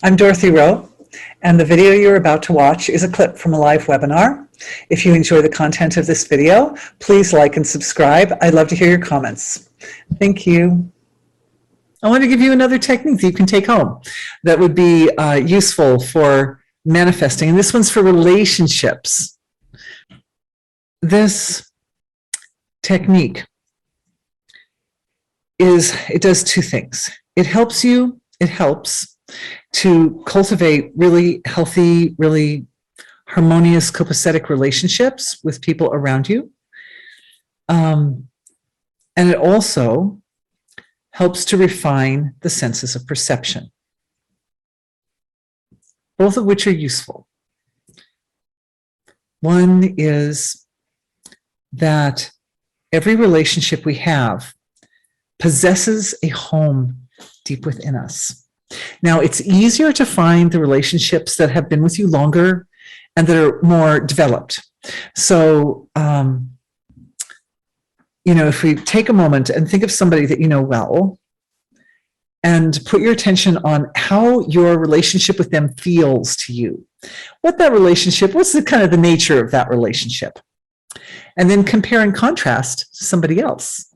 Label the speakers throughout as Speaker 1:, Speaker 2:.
Speaker 1: I'm Dorothy Rowe, and the video you're about to watch is a clip from a live webinar. If you enjoy the content of this video, please like and subscribe. I'd love to hear your comments. Thank you. I want to give you another technique that you can take home that would be useful for manifesting, and this one's for relationships. This technique it does two things. It helps to cultivate really healthy, really harmonious, copacetic relationships with people around you. And it also helps to refine the senses of perception, both of which are useful. One is that every relationship we have possesses a home deep within us. Now, it's easier to find the relationships that have been with you longer and that are more developed. So, if we take a moment and think of somebody that you know well and put your attention on how your relationship with them feels to you, what's the kind of the nature of that relationship? And then compare and contrast to somebody else.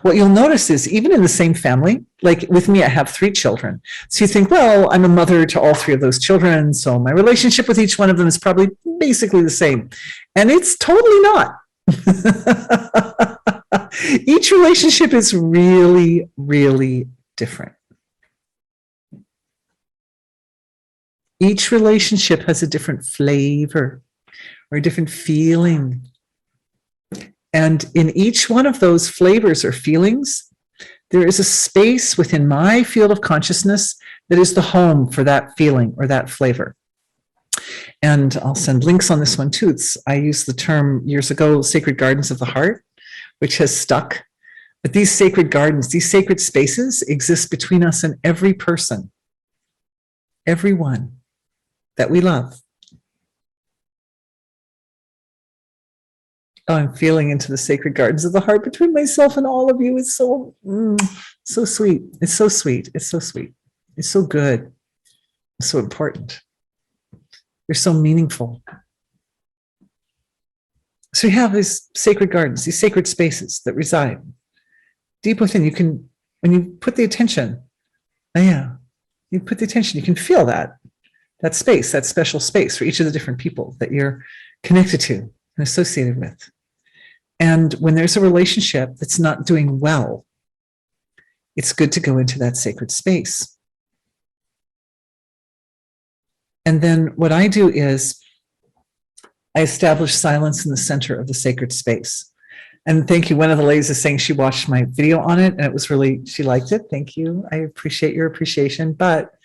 Speaker 1: What you'll notice is even in the same family, like with me, I have 3 children. So you think, well, I'm a mother to all 3 of those children, so my relationship with each one of them is probably basically the same. And it's totally not. Each relationship is really, really different. Each relationship has a different flavor or a different feeling. And in each one of those flavors or feelings, there is a space within my field of consciousness that is the home for that feeling or that flavor. And I'll send links on this one too. I used the term years ago, sacred gardens of the heart, which has stuck. But these sacred gardens, these sacred spaces exist between us and every person, everyone that we love. Oh, I'm feeling into the sacred gardens of the heart between myself and all of you. It's so sweet. It's so sweet. It's so sweet. It's so good. It's so important. You're so meaningful. So you have these sacred gardens, these sacred spaces that reside deep within. You can, when you put the attention, you can feel that space, that special space for each of the different people that you're connected to and associated with. And when there's a relationship that's not doing well, it's good to go into that sacred space. And then what I do is I establish silence in the center of the sacred space. And thank you. One of the ladies is saying she watched my video on it and it was really, she liked it. Thank you. I appreciate your appreciation, but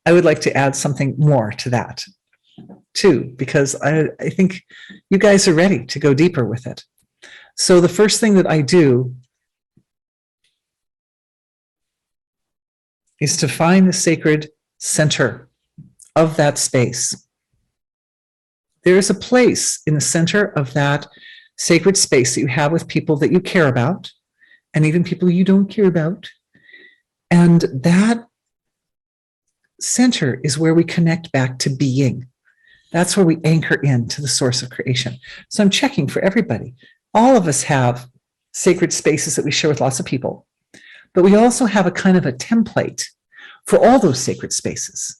Speaker 1: I would like to add something more to that too, because I think you guys are ready to go deeper with it. So the first thing that I do is to find the sacred center of that space. There is a place in the center of that sacred space that you have with people that you care about, and even people you don't care about. And that center is where we connect back to being. That's where we anchor into the source of creation. So I'm checking for everybody. All of us have sacred spaces that we share with lots of people, but we also have a kind of a template for all those sacred spaces.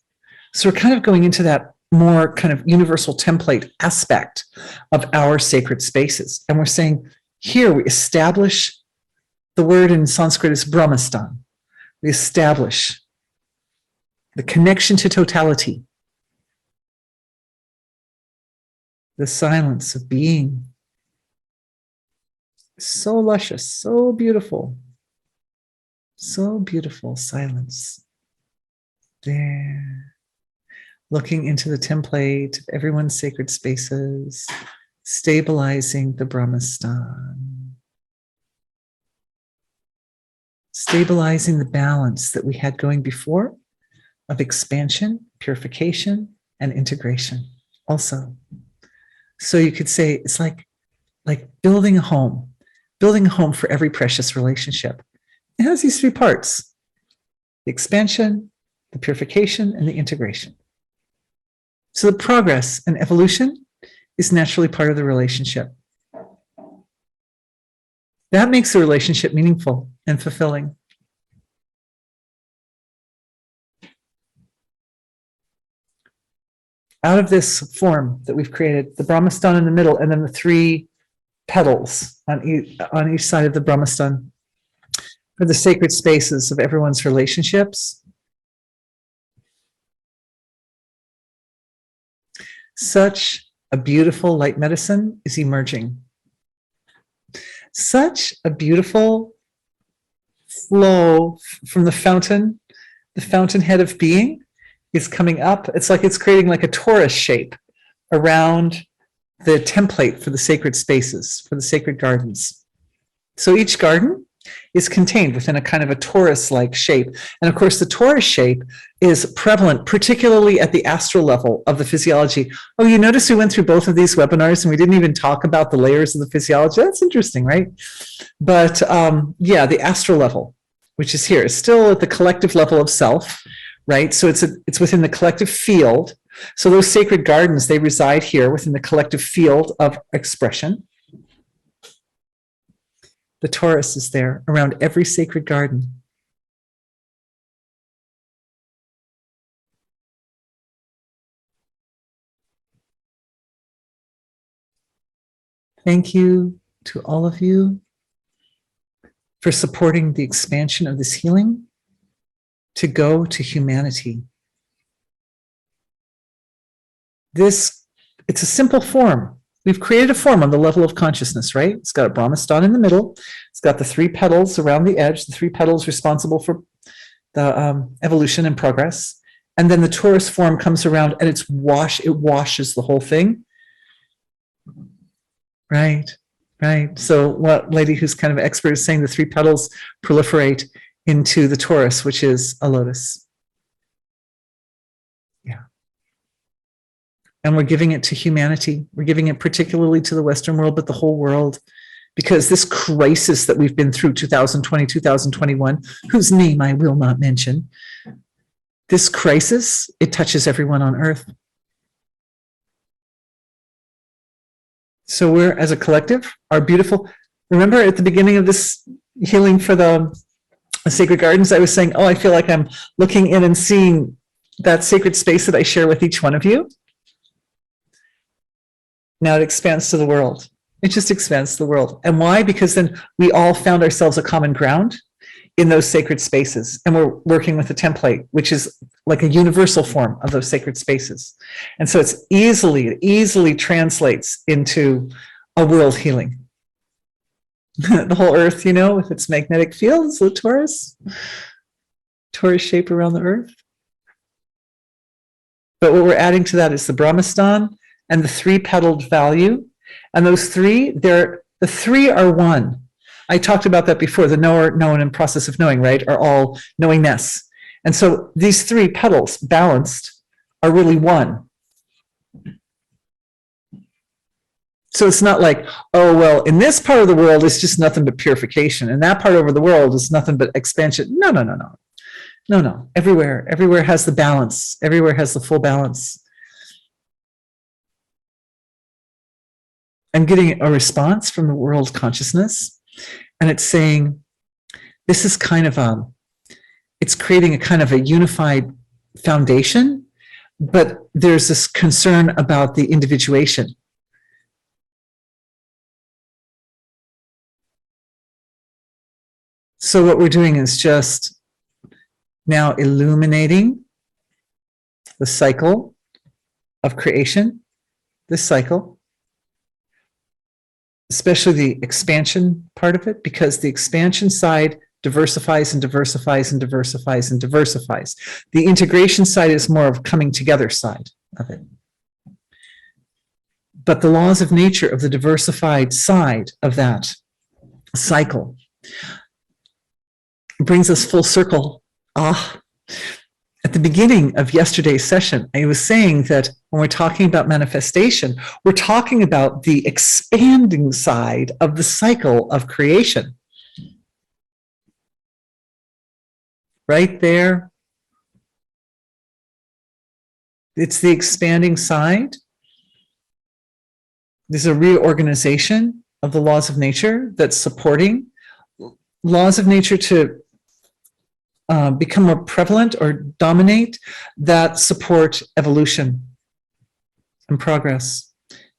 Speaker 1: So we're kind of going into that more kind of universal template aspect of our sacred spaces. And we're saying, here we establish, the word in Sanskrit is Brahmastan. We establish the connection to totality, the silence of being. So luscious, so beautiful silence. There, looking into the template of everyone's sacred spaces, stabilizing the Brahmastan, stabilizing the balance that we had going before of expansion, purification, and integration also. So you could say it's like building a home for every precious relationship. It has these 3 parts: the expansion, the purification, and the integration. So the progress and evolution is naturally part of the relationship. That makes the relationship meaningful and fulfilling. Out of this form that we've created, the Brahmastan in the middle, and then the 3 petals on each side of the Brahmastan are the sacred spaces of everyone's relationships. Such a beautiful light medicine is emerging. Such a beautiful flow from the fountainhead of being is coming up. It's like it's creating like a torus shape around the template for the sacred spaces, for the sacred gardens. So each garden is contained within a kind of a torus-like shape. And of course, the torus shape is prevalent, particularly at the astral level of the physiology. Oh, you notice we went through both of these webinars and we didn't even talk about the layers of the physiology. That's interesting, right? But yeah, the astral level, which is here, is still at the collective level of self, right? So it's within the collective field. So those sacred gardens, they reside here within the collective field of expression. The torus is there around every sacred garden. Thank you to all of you for supporting the expansion of this healing to go to humanity. It's a simple form. We've created a form on the level of consciousness, right? It's got a Brahmastan in the middle. It's got the 3 petals around the edge, the 3 petals responsible for the evolution and progress. And then the torus form comes around and it washes the whole thing. Right, right. So what lady who's kind of expert is saying the 3 petals proliferate into the torus, which is a lotus. Yeah. And we're giving it to humanity. We're giving it particularly to the Western world, but the whole world, because this crisis that we've been through, 2020, 2021, whose name I will not mention, this crisis, it touches everyone on earth. So we're, as a collective, our beautiful, remember at the beginning of this healing for the sacred gardens, I was saying, oh, I feel like I'm looking in and seeing that sacred space that I share with each one of you. Now it expands to the world. It just expands to the world. And why? Because then we all found ourselves a common ground in those sacred spaces. And we're working with a template, which is like a universal form of those sacred spaces. And so it easily translates into a world healing. The whole earth, you know, with its magnetic fields, the torus shape around the earth. But what we're adding to that is the Brahmastan and the 3-petaled value. And those 3, the 3 are one. I talked about that before. The knower, known, and process of knowing, right, are all knowingness. And so these 3 petals, balanced, are really one. So it's not like, oh, well, in this part of the world, it's just nothing but purification. And that part over the world is nothing but expansion. No. No. Everywhere has the balance. Everywhere has the full balance. I'm getting a response from the world consciousness, and it's saying, this is kind of it's creating a kind of a unified foundation, but there's this concern about the individuation. So what we're doing is just now illuminating the cycle of creation, this cycle, especially the expansion part of it, because the expansion side diversifies and diversifies and diversifies and diversifies. The integration side is more of coming together side of it. But the laws of nature of the diversified side of that cycle brings us full circle. At the beginning of yesterday's session, I was saying that when we're talking about manifestation, we're talking about the expanding side of the cycle of creation. Right there, It's the expanding side. There's a reorganization of the laws of nature that's supporting laws of nature to become more prevalent or dominate, that support evolution and progress.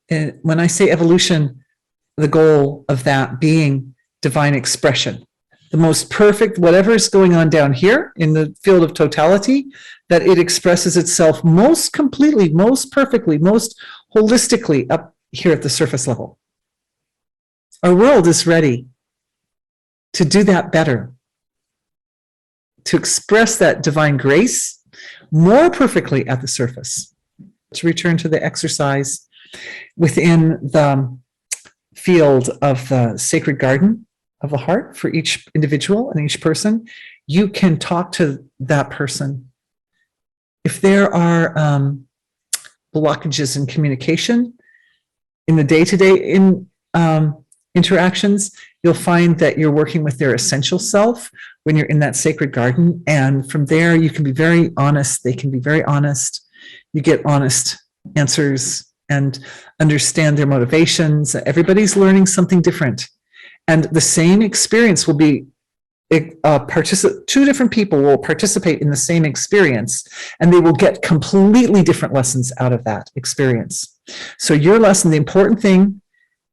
Speaker 1: And when I say evolution, the goal of that being divine expression, the most perfect, whatever is going on down here in the field of totality, that it expresses itself most completely, most perfectly, most holistically up here at the surface level. Our world is ready to do that better, to express that divine grace more perfectly at the surface. To return to the exercise within the field of the sacred garden of the heart for each individual and each person, you can talk to that person. If there are blockages in communication in the day-to-day interactions, you'll find that you're working with their essential self when you're in that sacred garden. And from there, you can be very honest. They can be very honest. You get honest answers and understand their motivations. Everybody's learning something different. And the same experience will be, two different people will participate in the same experience, and they will get completely different lessons out of that experience. So your lesson, the important thing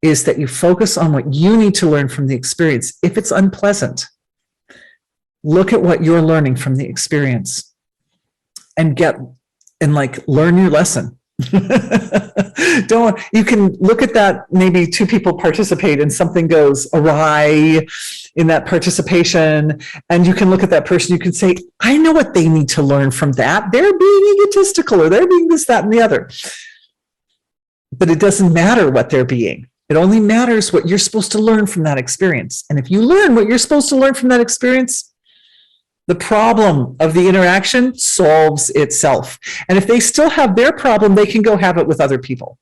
Speaker 1: is that you focus on what you need to learn from the experience. If it's unpleasant, look at what you're learning from the experience and learn your lesson. You can look at that, maybe two people participate and something goes awry in that participation, and you can look at that person, you can say, I know what they need to learn from that. They're being egotistical, or they're being this, that, and the other. But it doesn't matter what they're being. It only matters what you're supposed to learn from that experience. And if you learn what you're supposed to learn from that experience, the problem of the interaction solves itself. And if they still have their problem, they can go have it with other people.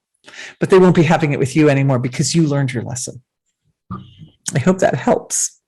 Speaker 1: But they won't be having it with you anymore because you learned your lesson. I hope that helps.